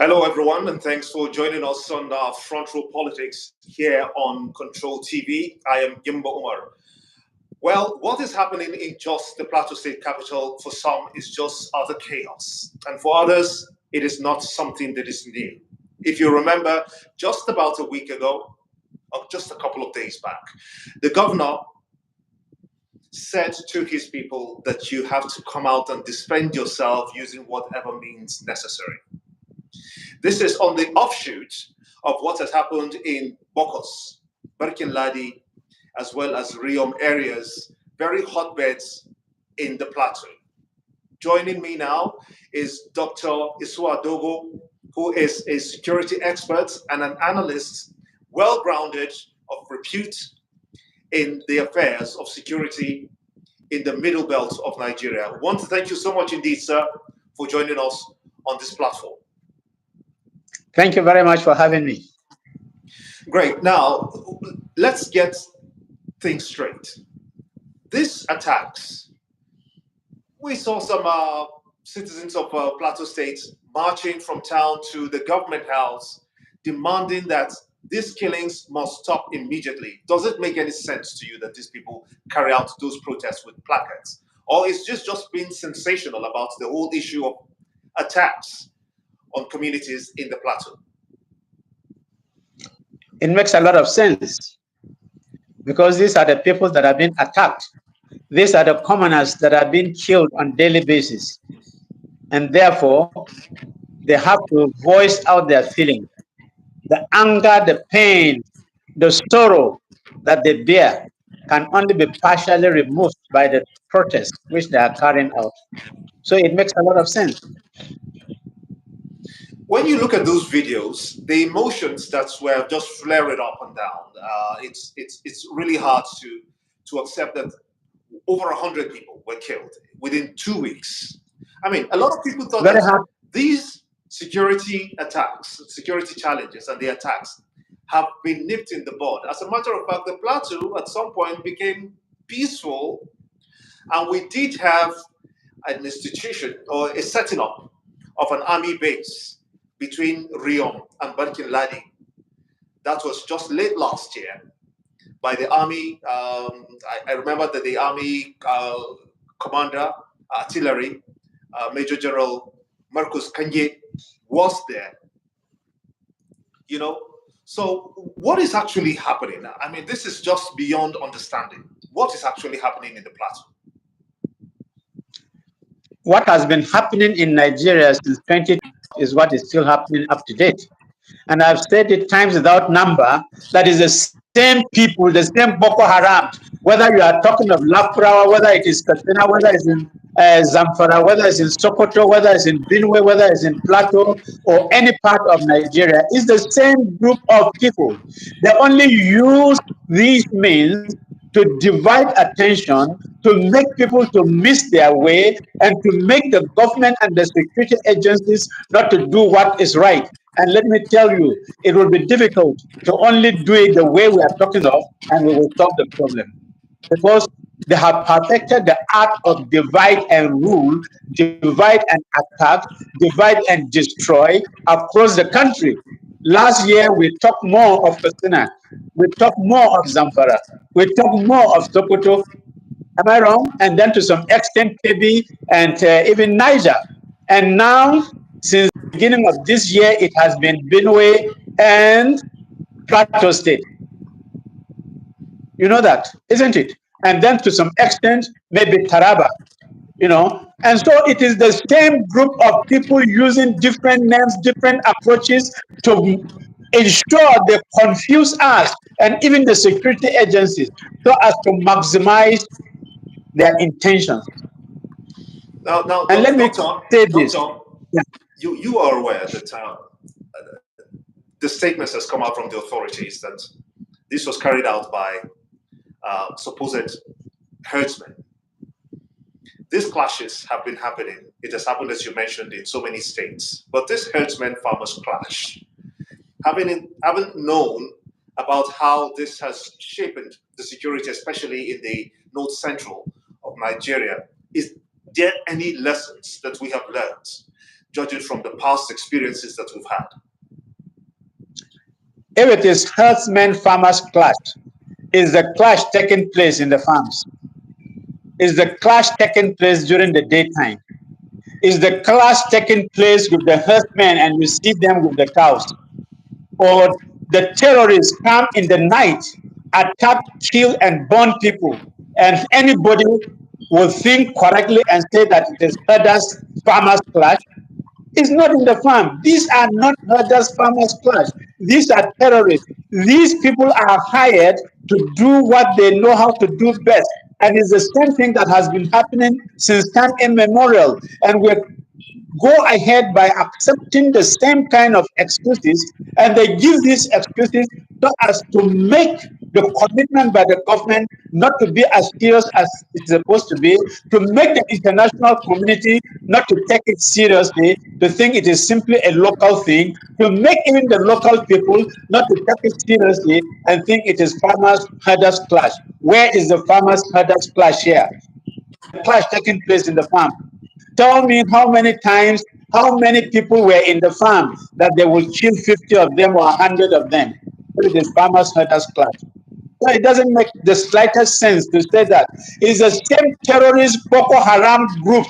Hello, everyone, and thanks for joining us on Front Row Politics here on Control TV. I am Gimba Umar. Well, what is happening in just the Plateau State capital for some is just utter chaos, and for others, it is not something that is new. If you remember, just about a week ago, or just a couple of days back, the governor said to his people that you have to come out and defend yourself using whatever means necessary. This is on the offshoot of what has happened in Bokkos, Barkin, Ladi, as well as Riyom areas, very hotbeds in the plateau. Joining me now is Dr. Issuwa Dogo, who is a security expert and an analyst, well-grounded, of repute in the affairs of security in the middle belt of Nigeria. I want to thank you so much indeed, sir, for joining us on this platform. Thank you very much for having me. Great. Now, let's get things straight. These attacks, we saw some citizens of Plateau State marching from town to the government house, demanding that these killings must stop immediately. Does it make any sense to you that these people carry out those protests with placards? Or is this just being sensational about the whole issue of attacks on communities in the plateau? It makes a lot of sense because these are the people that have been attacked. These are the commoners that are being killed on a daily basis. And therefore, they have to voice out their feelings. The anger, the pain, the sorrow that they bear can only be partially removed by the protest which they are carrying out. So it makes a lot of sense. When you look at those videos, the emotions that were just flaring up and down, it's really hard to accept that over 100 people were killed within 2 weeks. I mean, a lot of people thought that these security attacks, security challenges and the attacks have been nipped in the bud. As a matter of fact, the plateau at some point became peaceful, and we did have an institution or a setting up of an army base between Riyom and Barkin Ladi. That was just late last year by the army. I remember that the army commander, artillery, Major General Marcus Kanye was there. You know, so what is actually happening now? I mean, this is just beyond understanding. What is actually happening in the plateau? What has been happening in Nigeria since 2020 is what is still happening up to date. And I've said it times without number, that is the same people, the same Boko Haram, whether you are talking of Lafrawa, whether it is Katsina, whether it's in Zamfara, whether it's in Sokoto, whether it's in Benue, whether it's in Plateau, or any part of Nigeria, is the same group of people. They only use these means to divide attention, to make people to miss their way, and to make the government and the security agencies not to do what is right. And let me tell you, it will be difficult to only do it the way we are talking of, and we will solve the problem. Because they have perfected the art of divide and rule, divide and attack, divide and destroy across the country. Last year, we talked more of Katsina, we talked more of Zamfara, we talked more of Sokoto. Am I wrong? And then to some extent, Kebbi and even Niger. And now, since the beginning of this year, it has been Benue and Plateau State. You know that, isn't it? And then to some extent, maybe Taraba, you know. And so it is the same group of people using different names, different approaches to ensure they confuse us and even the security agencies so as to maximize their intentions. Now, and let me say this. Yeah. You are aware that the statements has come out from the authorities that this was carried out by supposed herdsmen. These clashes have been happening. It has happened, as you mentioned, in so many states. But this herdsmen-farmers clash, having known about how this has shaped the security, especially in the north central of Nigeria, is there any lessons that we have learned judging from the past experiences that we've had? If it is herdsmen farmers clash, is the clash taking place in the farms? Is the clash taking place during the daytime? Is the clash taking place with the herdsmen and you see them with the cows? Or the terrorists come in the night, attack, kill, and burn people, and anybody will think correctly and say that it is herders farmers clash? It's not in the farm. These are not herders farmers clash. These are terrorists. These people are hired to do what they know how to do best. And it's the same thing that has been happening since time immemorial. And we're go ahead by accepting the same kind of excuses, and they give these excuses so as to make the commitment by the government not to be as serious as it's supposed to be, to make the international community not to take it seriously, to think it is simply a local thing, to make even the local people not to take it seriously and think it is farmers herders clash. Where is the farmers herders clash here? Where is the clash taking place in the farm? Tell me how many times, how many people were in the farm that they will kill 50 of them or 100 of them. It is farmers herders clash. So it doesn't make the slightest sense to say that. It's the same terrorist Boko Haram group,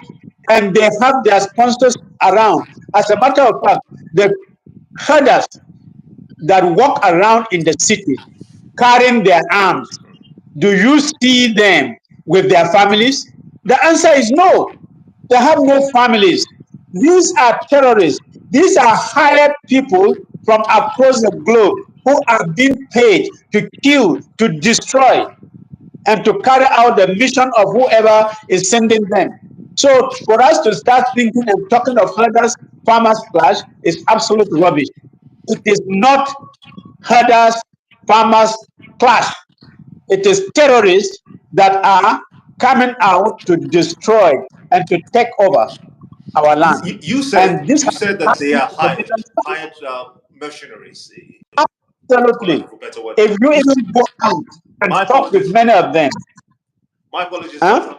and they have their sponsors around. As a matter of fact, the herders that walk around in the city carrying their arms, do you see them with their families? The answer is no. They have no families. These are terrorists. These are hired people from across the globe who are being paid to kill, to destroy, and to carry out the mission of whoever is sending them. So for us to start thinking and talking of herders, farmers clash is absolute rubbish. It is not herders, farmers clash. It is terrorists that are coming out to destroy and to take over our land. You said that they are hired mercenaries. Absolutely. If you even go out and talk with many of them. My apologies. Huh?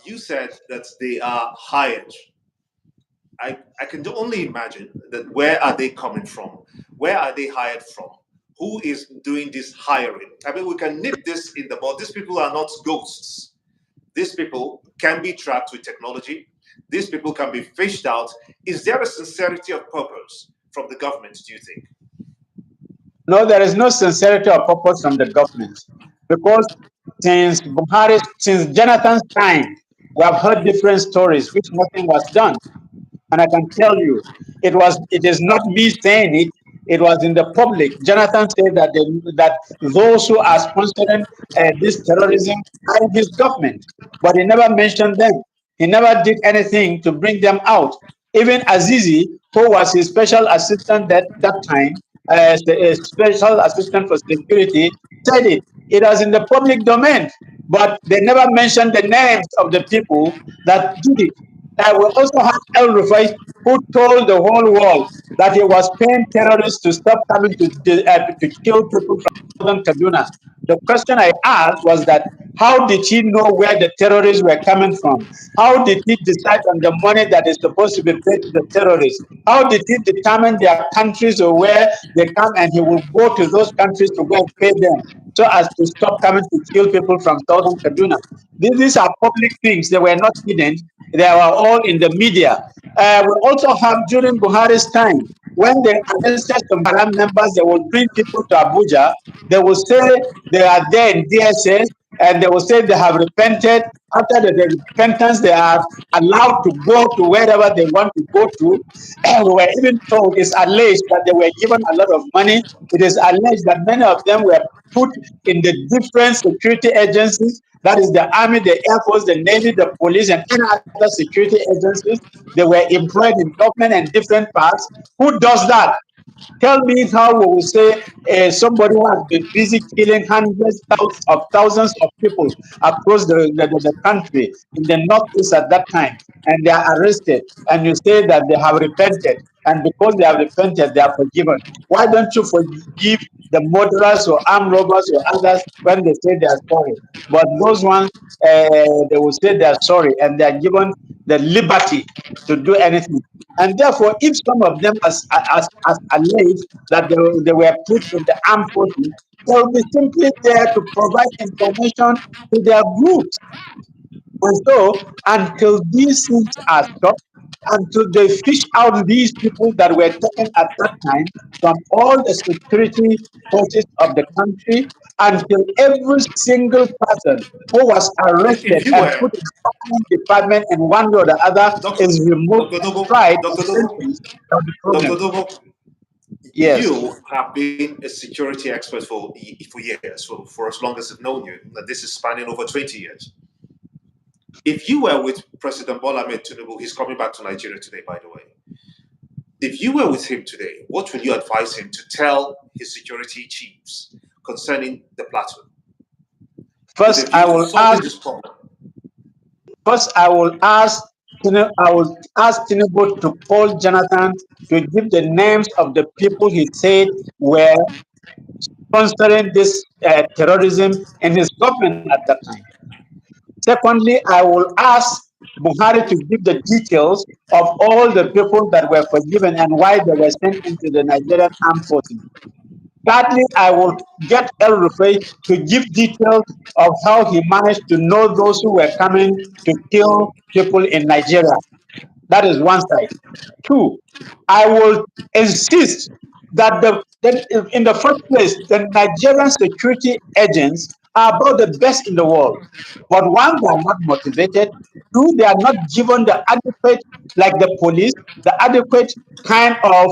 You said that they are hired. I can only imagine that where are they coming from? Where are they hired from? Who is doing this hiring? I mean, we can nip this in the bud. These people are not ghosts. These people can be tracked with technology. These people can be fished out. Is there a sincerity of purpose from the government, do you think? No, there is no sincerity of purpose from the government. Because since Buhari, since Jonathan's time, we have heard different stories which nothing was done. And I can tell you, it is not me saying it, it was in the public. Jonathan said that that those who are sponsoring this terrorism are in his government, but he never mentioned them. He never did anything to bring them out. Even Azizi, who was his special assistant at that time, as a special assistant for security, said it. It was in the public domain, but they never mentioned the names of the people that did it. We also have El Rufai, who told the whole world that he was paying terrorists to stop coming to kill people from southern Kaduna. The question I asked was that how did he know where the terrorists were coming from? How did he decide on the money that is supposed to be paid to the terrorists? How did he determine their countries or where they come, and he will go to those countries to go and pay them so as to stop coming to kill people from southern Kaduna? These are public things. They were not hidden. They were all in the media. We also have during Buhari's time, when they arrested some Haram members, they will bring people to Abuja. They will say they are there in DSS, and they will say they have repented. After the repentance, they are allowed to go to wherever they want to go to. And we were even told, it's alleged that they were given a lot of money. It is alleged that many of them were put in the different security agencies. That is the Army, the Air Force, the Navy, the police, and any other security agencies. They were employed in government and different parts. Who does that? Tell me how we will say somebody who has been busy killing hundreds of thousands of people across the country in the northeast at that time, and they are arrested, and you say that they have repented, and because they have repented, they are forgiven. Why don't you forgive the murderers or armed robbers or others when they say they are sorry? But those ones, they will say they are sorry, and they are given the liberty to do anything. And therefore, if some of them as alleged that they were put in the armed forces, they will be simply there to provide information to their groups. And so, until these things are stopped, until they fish out these people that were taken at that time from all the security forces of the country, until every single person who was If arrested you and were put in the government department in one way or the other Doctor is removed Doctor and Dogo, tried Doctor and Dogo, sentenced, of the Doctor problem. Dogo, Yes. you have been a security expert for years, for as long as I've known you. This is spanning over 20 years. If you were with President Bola Ahmed Tinubu, he's coming back to Nigeria today, by the way. If you were with him today, what would you advise him to tell his security chiefs concerning the plateau with a First, view I to will solving ask this problem? First, I will ask Tinubu to call Jonathan to give the names of the people he said were sponsoring this terrorism in his government at that time. Secondly, I will ask Buhari to give the details of all the people that were forgiven and why they were sent into the Nigerian armed forces. Thirdly, I will get El Rufai to give details of how he managed to know those who were coming to kill people in Nigeria. That is one side. Two, I will insist that in the first place, the Nigerian security agents are about the best in the world. But one, they are not motivated. Two, they are not given the adequate, like the police, the adequate kind of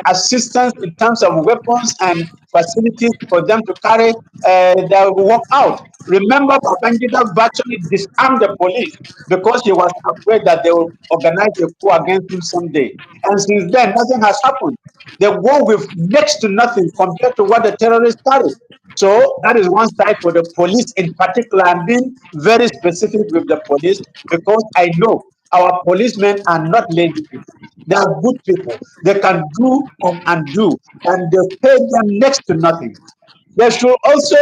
assistance in terms of weapons and facilities for them to carry their work out. Remember, Babangida virtually disarmed the police because he was afraid that they will organize a coup against him someday. And since then, nothing has happened. They go with next to nothing compared to what the terrorists carry. So that is one side for the police in particular. I'm being very specific with the police because I know our policemen are not lazy people. They are good people. They can do and undo, and they pay them next to nothing. They should also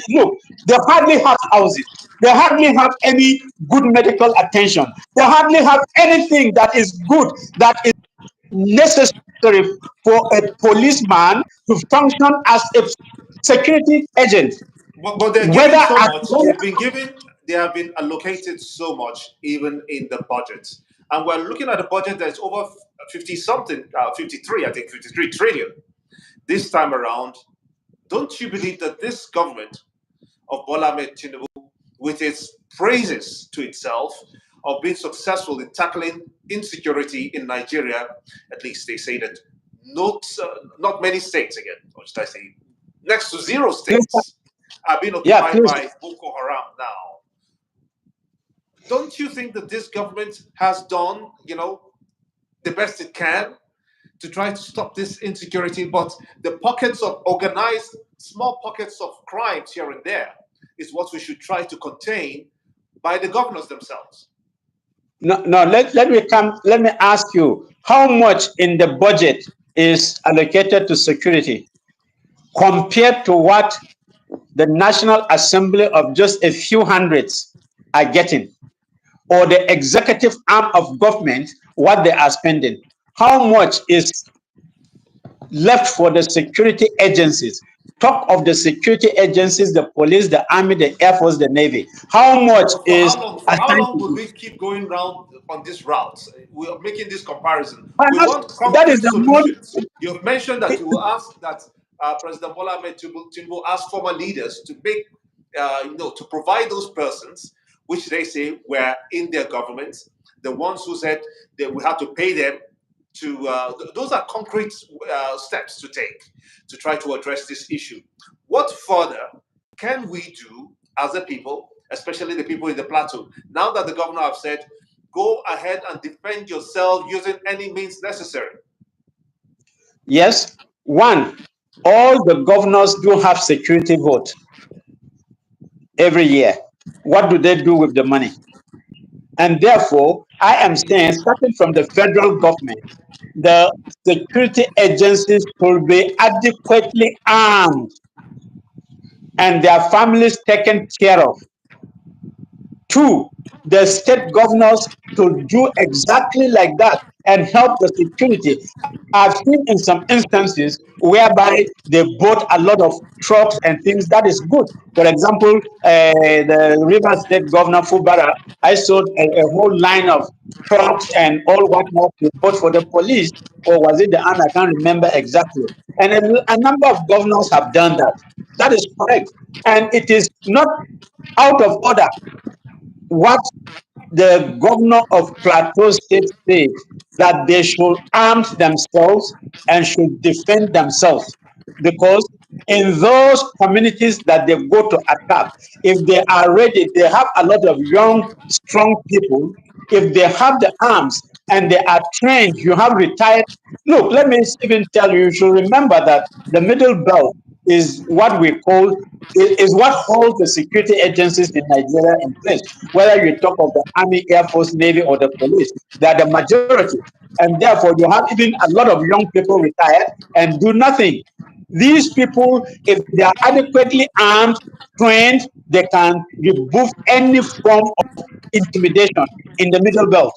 look, they hardly have houses. They hardly have any good medical attention. They hardly have anything that is good, that is necessary for a policeman to function as a security agent, But they're whether given so at much. home. They have been allocated so much, even in the budget. And we're looking at a budget that's over 50 something, 53, I think 53 trillion this time around. Don't you believe that this government of Bola Ahmed Tinubu, with its praises to itself of being successful in tackling insecurity in Nigeria, at least they say that not many states again, or should I say, next to zero states are being Yeah, occupied please. by Boko Haram now. Don't you think that this government has done, the best it can to try to stop this insecurity? But the pockets of organized, small pockets of crimes here and there is what we should try to contain by the governors themselves. No, no, let me ask you, how much in the budget is allocated to security compared to what the National Assembly of just a few hundreds are getting, or the executive arm of government, what they are spending? How much is left for the security agencies? Talk of the security agencies, the police, the army, the air force, the navy. How much But is for how assigned long to would this? we keep going round on this route? We are making this comparison. Why We not? want That is concrete the most. solutions. You've mentioned that you will ask that President Bola Ahmed Tinubu ask former leaders to make, to provide those persons, which they say were in their governments, the ones who said that we have to pay them to. Those are concrete steps to take to try to address this issue. What further can we do as a people, especially the people in the plateau, now that the governor have said, go ahead and defend yourself using any means necessary? Yes. One, all the governors do have security vote every year. What do they do with the money? And therefore, I am saying, starting from the federal government, the security agencies should be adequately armed and their families taken care of. Two, the state governors should do exactly like that. and help the security. I've seen in some instances whereby they bought a lot of trucks and things. That is good. For example, the River State Governor Fubara, I saw a whole line of trucks and all whatnot they bought for the police, or was it the army? I can't remember exactly. And a number of governors have done that. That is correct. And it is not out of order what the governor of Plateau State said, that they should arm themselves and should defend themselves. Because in those communities that they go to attack, if they are ready, they have a lot of young, strong people. If they have the arms and they are trained, you have retired. Look, let me even tell you, you should remember that the middle belt is what we call is what holds the security agencies in Nigeria in place. Whether you talk of the Army, Air Force, Navy, or the police, they are the majority. And therefore, you have even a lot of young people retired and do nothing. These people, if they are adequately armed, trained, they can remove any form of intimidation in the middle belt.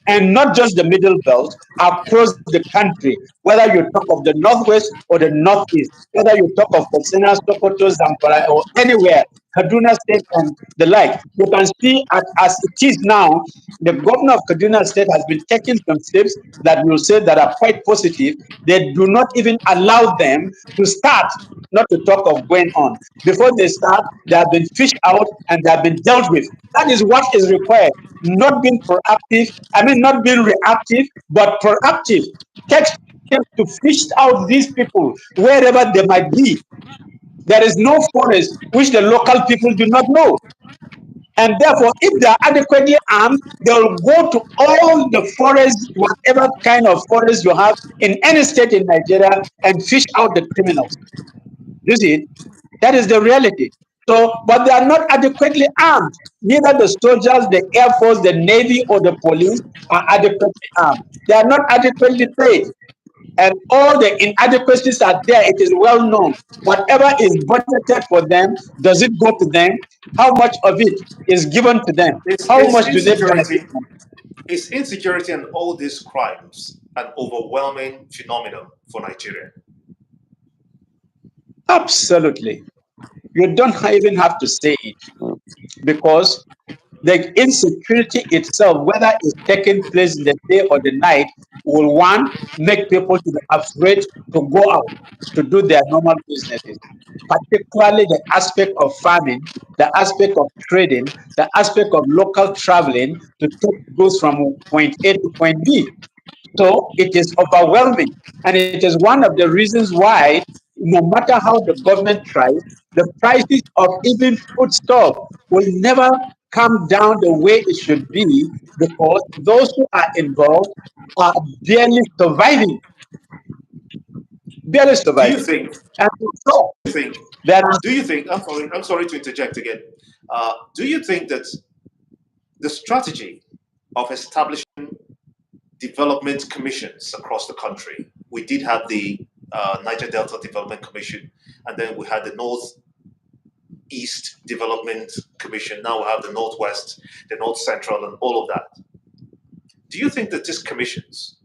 And not just the middle belt, across the country, whether you talk of the northwest or the northeast, whether you talk of Katsina, Sokoto, Zamfara, or anywhere, Kaduna State and the like, you can see as it is now, the governor of Kaduna State has been taking some steps that will say that are quite positive. They do not even allow them to start, not to talk of going on. Before they start, they have been fished out and they have been dealt with. That is what is required. Not being proactive, not being reactive, but proactive. Take steps to fish out these people wherever they might be. There is no forest which the local people do not know. And therefore, if they are adequately armed, they will go to all the forests, whatever kind of forest you have in any state in Nigeria, and fish out the criminals. You see, that is the reality. So, but they are not adequately armed. Neither the soldiers, the Air Force, the Navy, or the police are adequately armed. They are not adequately paid. And all the inadequacies are there. It is well known. Whatever is budgeted for them, does it go to them? How much of it is given to them? How Is much do they benefit insecurity, from? is insecurity and all these crimes an overwhelming phenomenon for Nigeria? Absolutely. You don't even have to say it, because the insecurity itself, whether it's taking place in the day or the night, will one make people to be afraid to go out to do their normal businesses, particularly the aspect of farming, the aspect of trading, the aspect of local traveling to take goods from point A to point B. So it is overwhelming. And it is one of the reasons why, no matter how the government tries, the prices of even foodstuff will never come down the way it should be, because those who are involved are barely surviving, barely Do you surviving. think? And so Think? there are, Do you think? I'm sorry to interject again. Do you think that the strategy of establishing development commissions across the country? We did have the Niger Delta Development Commission, and then we had the North East Development Commission. Now we have the Northwest, the North Central, and all of that. Do you think that these commissions,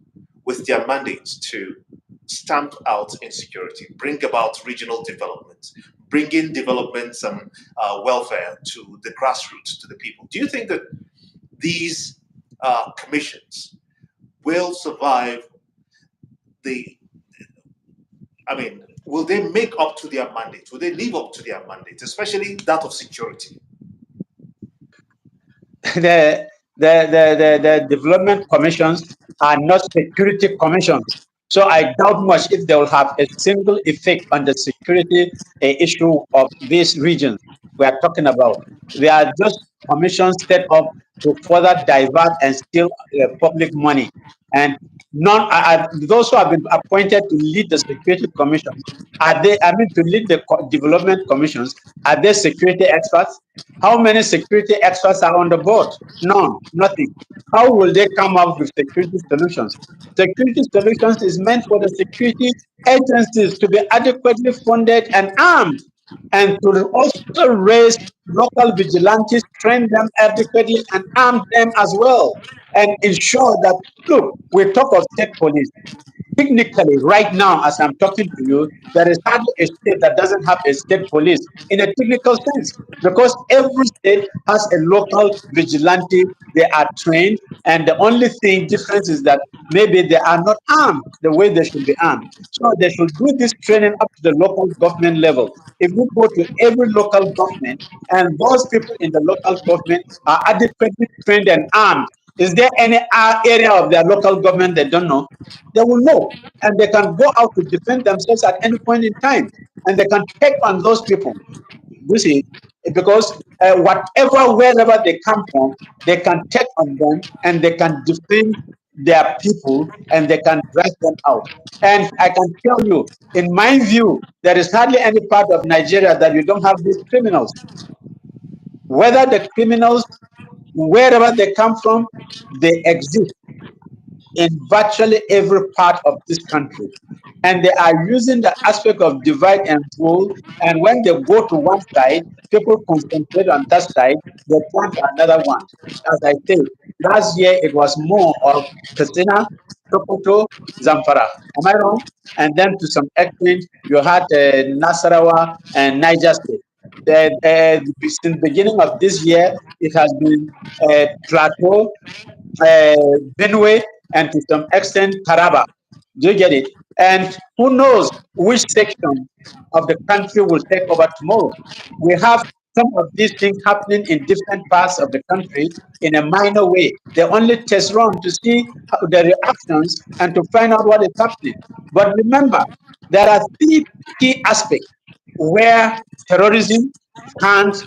with their mandates to stamp out insecurity, bring about regional development, bring in developments and welfare to the grassroots, to the people, do you think that these commissions will survive the, will they make up to their mandate? Will they live up to their mandate, especially that of security? the, the development commissions are not security commissions. So I doubt much if they will have a single effect on the security issue of these regions we are talking about. They are just commissions set up to further divert and steal public money. And those who have been appointed to lead the security commissions, are they, to lead the development commissions, are they security experts? How many security experts are on the board? None, nothing. How will they come up with security solutions? Security solutions is meant for the security agencies to be adequately funded and armed. and to also raise local vigilantes, train them adequately, and arm them as well, and ensure that, look, we talk of state police. Technically, right now, as I'm talking to you, there is hardly a state that doesn't have a state police in a technical sense, because every state has a local vigilante. They are trained, and the only thing difference is that maybe they are not armed the way they should be armed. So they should do this training up to the local government level. If you go to every local government and those people in the local government are adequately trained and armed, is there any area of their local government they don't know? They will know, and they can go out to defend themselves at any point in time, and they can take on those people. You see, because whatever, wherever they come from, they can take on them, and they can defend their people, and they can drag them out. And I can tell you, in my view, there is hardly any part of Nigeria that you don't have these criminals. Whether the criminals, wherever they come from, they exist in virtually every part of this country. And they are using the aspect of divide and rule. And when they go to one side, people concentrate on that side, they turn to another one. As I said, last year it was more of Katsina, Sokoto, Zamfara. Am I wrong? And then to some extent, you had Nasarawa and Niger State. Since the beginning of this year, it has been Plateau, Benue, and to some extent Taraba. Do you get it? And who knows which section of the country will take over tomorrow? We have some of these things happening in different parts of the country in a minor way. They only test run to see the reactions and to find out what is happening. But remember, there are three key aspects where terrorism can't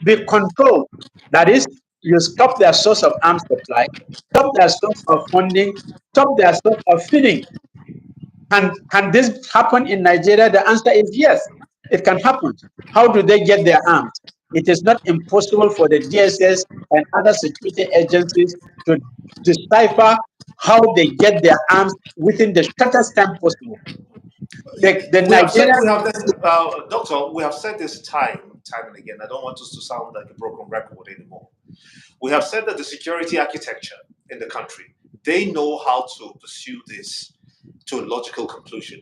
be controlled. That is, you stop their source of arms supply, stop their source of funding, stop their source of feeding. Can this happen in Nigeria? The answer is yes, it can happen. How do they get their arms? It is not impossible for the DSS and other security agencies to decipher how they get their arms within the shortest time possible. The We have said Nigerian, we have this, doctor. We have said this time and again. I don't want us to sound like a broken record anymore. We have said that the security architecture in the country, they know how to pursue this to a logical conclusion.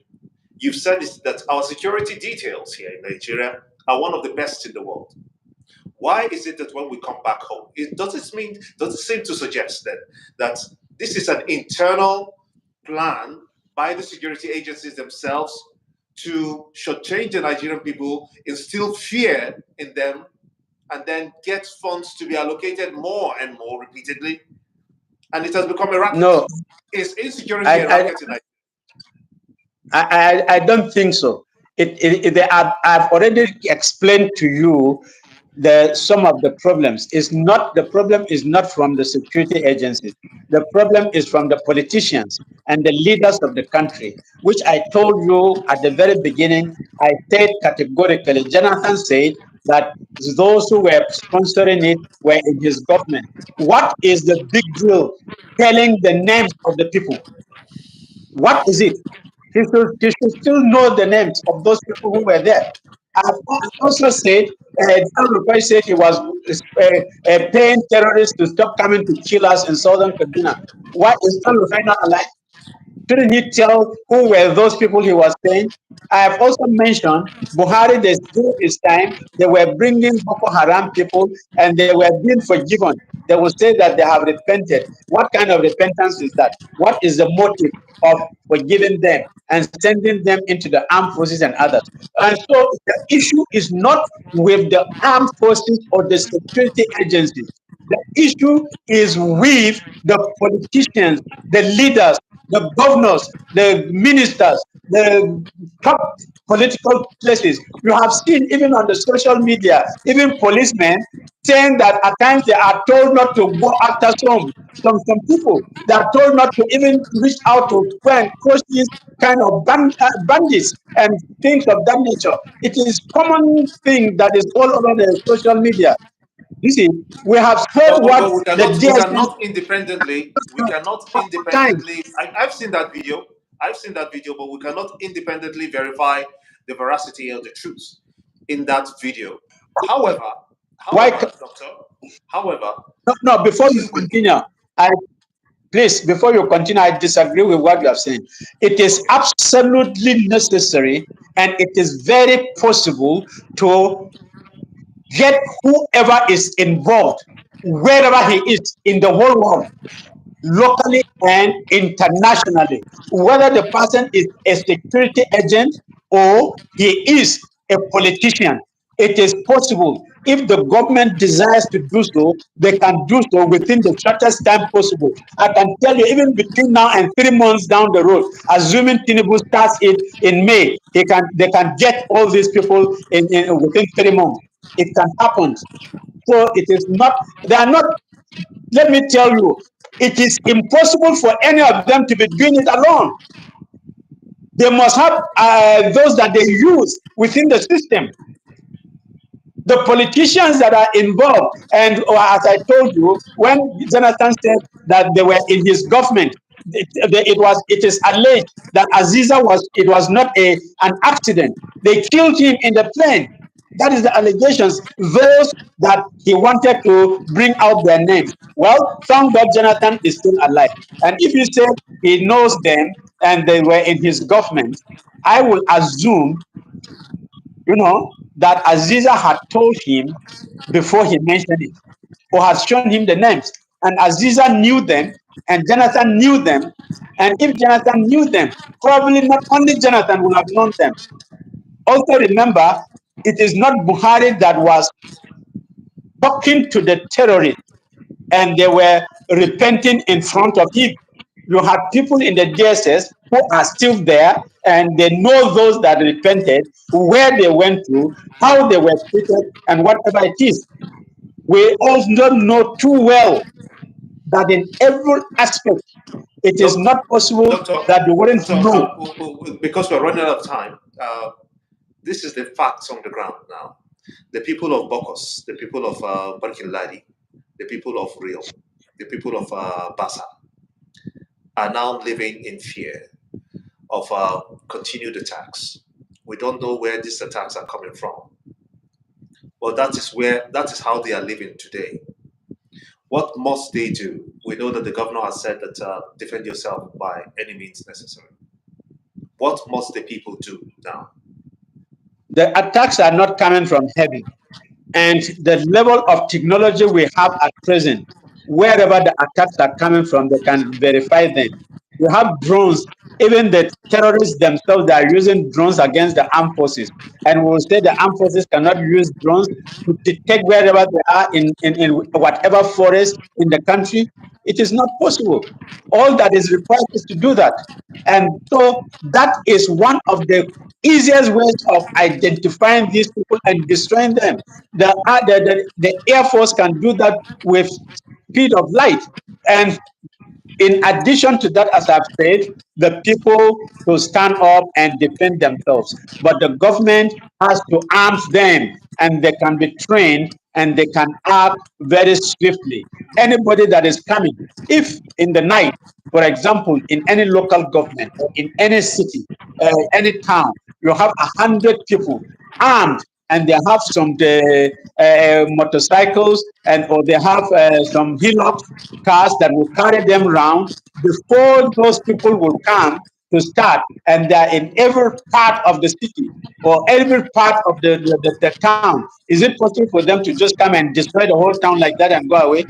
You've said this, that our security details here in Nigeria are one of the best in the world. Why is it that when we come back home, does it seem to suggest then that this is an internal plan by the security agencies themselves to shortchange the Nigerian people, instill fear in them, and then get funds to be allocated more and more repeatedly? And it has become a racket. no, Is insecurity a I, racket in Nigeria? I don't think so. I've already explained to you some of the problems. The problem is not from the security agencies. The problem is from the politicians and the leaders of the country, which I told you at the very beginning. I said categorically, Jonathan said that those who were sponsoring it were in his government. What is the big deal telling the names of the people? What is it? He should still know the names of those people who were there. I've also said, Rufai said he was paying terrorists to stop coming to kill us in southern Kaduna. Why is Rufai not alive? Shouldn't he tell who were those people he was paying? I have also mentioned Buhari, during his time, they were bringing Boko Haram people and they were being forgiven. They will say that they have repented. What kind of repentance is that? What is the motive of forgiving them and sending them into the armed forces and others? And so the issue is not with the armed forces or the security agencies. The issue is with the politicians, the leaders, the governors, the ministers, the top political places. You have seen even on the social media, even policemen saying that at times they are told not to go after some people. They are told not to even reach out to go and crush these kind of bandits and things of that nature. It is common thing that is all over the social media. You see, we have heard what But we the cannot we DSS cannot independently we cannot times. independently I've seen that video. I've seen that video, but we cannot independently verify the veracity or the truth. in that video. However, Why? Doctor, however, No, before this you is the continue, I please, before you continue, I disagree with what you have said. It is absolutely necessary and it is very possible to get whoever is involved, wherever he is in the whole world, locally and internationally, whether the person is a security agent or he is a politician. It is possible. If the government desires to do so, they can do so within the shortest time possible. I can tell you, even between now and 3 months down the road, assuming Tinubu starts it in May, they can get all these people in within 3 months. It can happen. So it is not, they are not, let me tell you, it is impossible for any of them to be doing it alone. They must have those that they use within the system. The politicians that are involved, and as I told you, when Jonathan said that they were in his government, it is alleged that Aziza was not an accident. They killed him in the plane. That is the allegations. Those that he wanted to bring out their names. Well, thank God Jonathan is still alive. And if you say he knows them and they were in his government, I will assume, that Aziza had told him before he mentioned it, or has shown him the names. And Aziza knew them, and Jonathan knew them. And if Jonathan knew them, probably not only Jonathan would have known them. Also, remember, it is not Buhari that was talking to the terrorists and they were repenting in front of him. You had people in the DSS who are still there and they know those that repented, where they went to, how they were treated, and whatever it is. We also know too well that in every aspect, it is doctor, not possible doctor, that they wouldn't know. because we're running out of time. This is the facts on the ground now. The people of Bokkos, the people of Barkin Ladi, the people of Riyom, the people of Basa are now living in fear of continued attacks. We don't know where these attacks are coming from, but that is how they are living today. What must they do? We know that the governor has said that defend yourself by any means necessary. What must the people do now? The attacks are not coming from heaven. And the level of technology we have at present, wherever the attacks are coming from, they can verify them. You have drones. Even the terrorists themselves, they are using drones against the armed forces. And we will say the armed forces cannot use drones to detect wherever they are in whatever forest in the country. It is not possible. All that is required is to do that. And so that is one of the easiest ways of identifying these people and destroying them. The Air Force can do that with speed of light. And in addition to that, as I've said, the people to stand up and defend themselves. But the government has to arm them and they can be trained and they can act very swiftly. Anybody that is coming, if in the night, for example, in any local government or in any city, any town, you have 100 people armed and they have some motorcycles and or they have some hillocks cars that will carry them around before those people will come to start, and they're in every part of the city or every part of the town. Is it possible for them to just come and destroy the whole town like that and go away?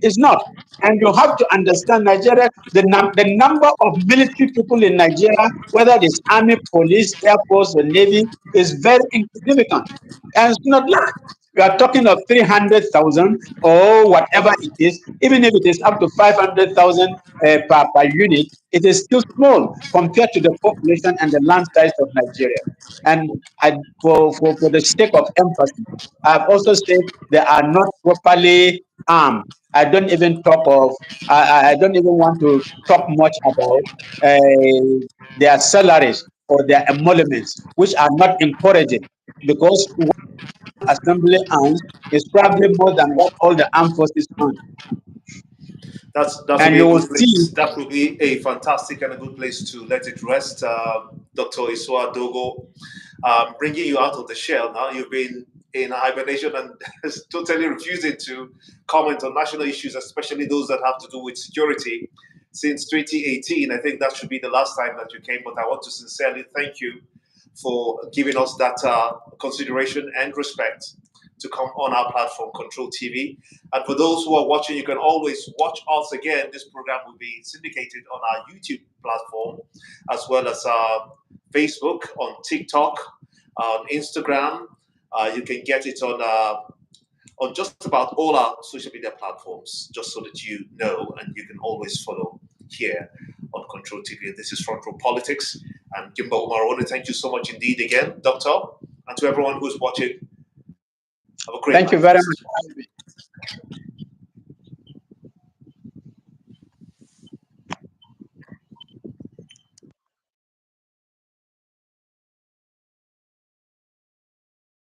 It's not. And you have to understand Nigeria, the number of military people in Nigeria, whether it is army, police, air force, or navy, is very insignificant. And it's not large. We are talking of 300,000 or whatever it is, even if it is up to 500,000 per unit, it is still small compared to the population and the land size of Nigeria. And for the sake of emphasis, I've also said they are not properly armed. I don't even talk of, I don't even want to talk much about their salaries or their emoluments, which are not encouraging because assembly arms is probably more than what all the armed forces earn. That will And be you a will good see, place. That will be a fantastic and a good place to let it rest. Dr. Issuwa Dogo, bringing you out of the shell. Now you've been in hibernation and totally refusing to comment on national issues, especially those that have to do with security. Since 2018, I think that should be the last time that you came, but I want to sincerely thank you for giving us that consideration and respect to come on our platform, Control TV. And for those who are watching, you can always watch us again. This program will be syndicated on our YouTube platform, as well as Facebook, on TikTok, on Instagram. You can get it on just about all our social media platforms, just so that you know, and you can always follow here on Control TV. This is Front Row Politics. And Gimba Umar, I want to thank you so much indeed again, Doctor, and to everyone who's watching. Have a great Thank you very much.